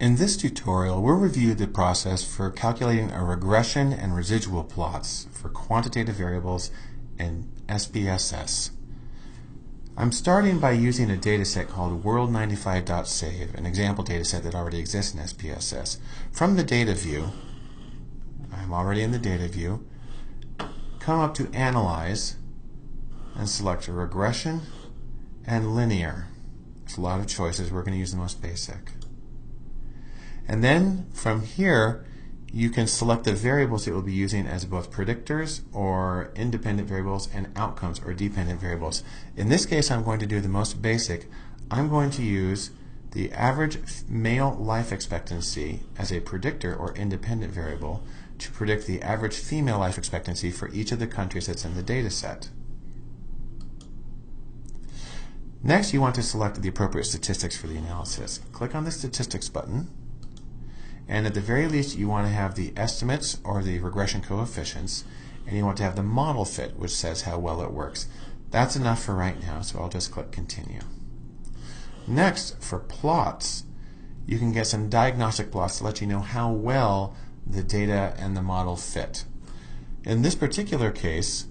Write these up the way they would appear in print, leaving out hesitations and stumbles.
In this tutorial, we'll review the process for calculating a regression and residual plots for quantitative variables in SPSS. I'm starting by using a dataset called world95.save, an example dataset that already exists in SPSS. From the data view, I'm already in the data view, come up to Analyze and select a regression and linear. There's a lot of choices. We're going to use the most basic. And then from here, you can select the variables that we'll be using as both predictors or independent variables and outcomes or dependent variables. In this case, I'm going to do the most basic. I'm going to use the average male life expectancy as a predictor or independent variable to predict the average female life expectancy for each of the countries that's in the data set. Next, you want to select the appropriate statistics for the analysis. Click on the Statistics button. And at the very least, you want to have the estimates or the regression coefficients, and you want to have the model fit, which says how well it works. That's enough for right now, so I'll just click Continue. Next, for plots, you can get some diagnostic plots to let you know how well the data and the model fit. In this particular case,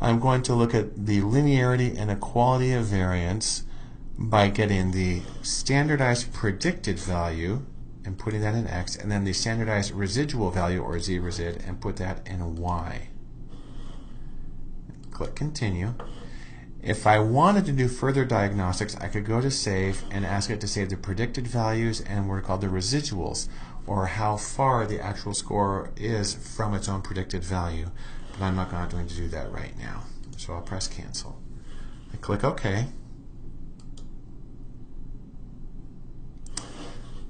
I'm going to look at the linearity and equality of variance by getting the standardized predicted value and putting that in X, and then the standardized residual value, or Z-resid, and put that in Y. Click Continue. If I wanted to do further diagnostics, I could go to Save and ask it to save the predicted values and what are called the residuals, or how far the actual score is from its own predicted value. But I'm not going to do that right now. So I'll press Cancel. I click OK.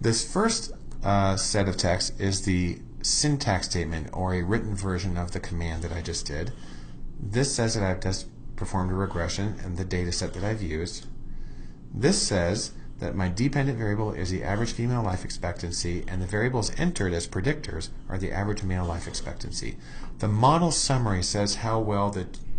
This first set of text is the syntax statement, or a written version of the command that I just did. This says that I've just performed a regression in the data set that I've used. This says that my dependent variable is the average female life expectancy, and the variables entered as predictors are the average male life expectancy. The model summary says how well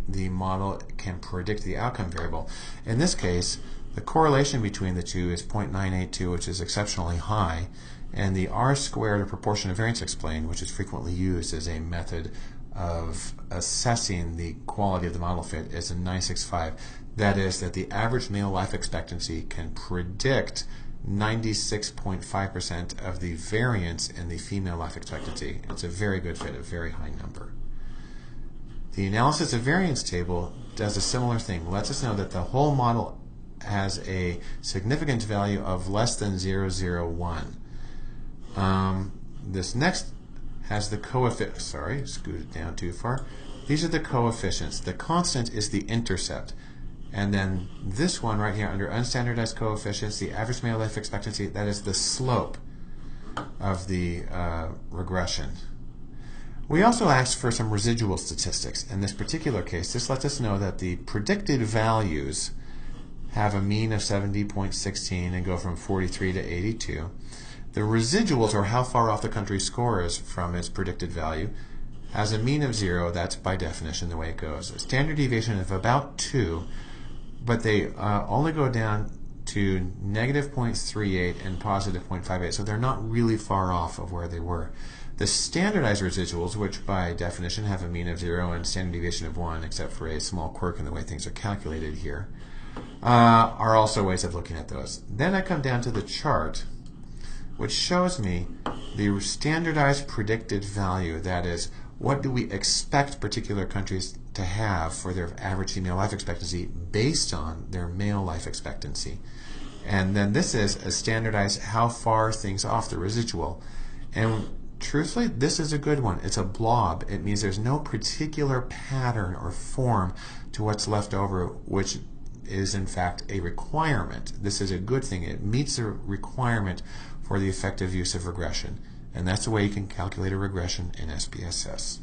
the model can predict the outcome variable. In this case, the correlation between the two is 0.982, which is exceptionally high, and the R-squared, or proportion of variance explained, which is frequently used as a method of assessing the quality of the model fit, is a 965. That is, that the average male life expectancy can predict 96.5% of the variance in the female life expectancy. It's a very good fit, a very high number. The analysis of variance table does a similar thing. Lets us know that the whole model has a significant value of less than 0.001. This next has the coefficient. Sorry, scooted down too far. These are the coefficients. The constant is the intercept. And then this one right here under unstandardized coefficients, the average male life expectancy, that is the slope of the regression. We also asked for some residual statistics. In this particular case, this lets us know that the predicted values have a mean of 70.16 and go from 43 to 82. The residuals, or how far off the country's score is from its predicted value, has a mean of 0. That's by definition the way it goes. A standard deviation of about 2, but they only go down to negative 0.38 and positive 0.58, so they're not really far off of where they were. The standardized residuals, which by definition have a mean of 0 and standard deviation of 1, except for a small quirk in the way things are calculated here, are also ways of looking at those. Then I come down to the chart, which shows me the standardized predicted value. That is, what do we expect particular countries to have for their average female life expectancy based on their male life expectancy. And then this is a standardized how far things off the residual. And truthfully, this is a good one. It's a blob. It means there's no particular pattern or form to what's left over, which is in fact a requirement. This is a good thing. It meets the requirement for the effective use of regression. And that's the way you can calculate a regression in SPSS.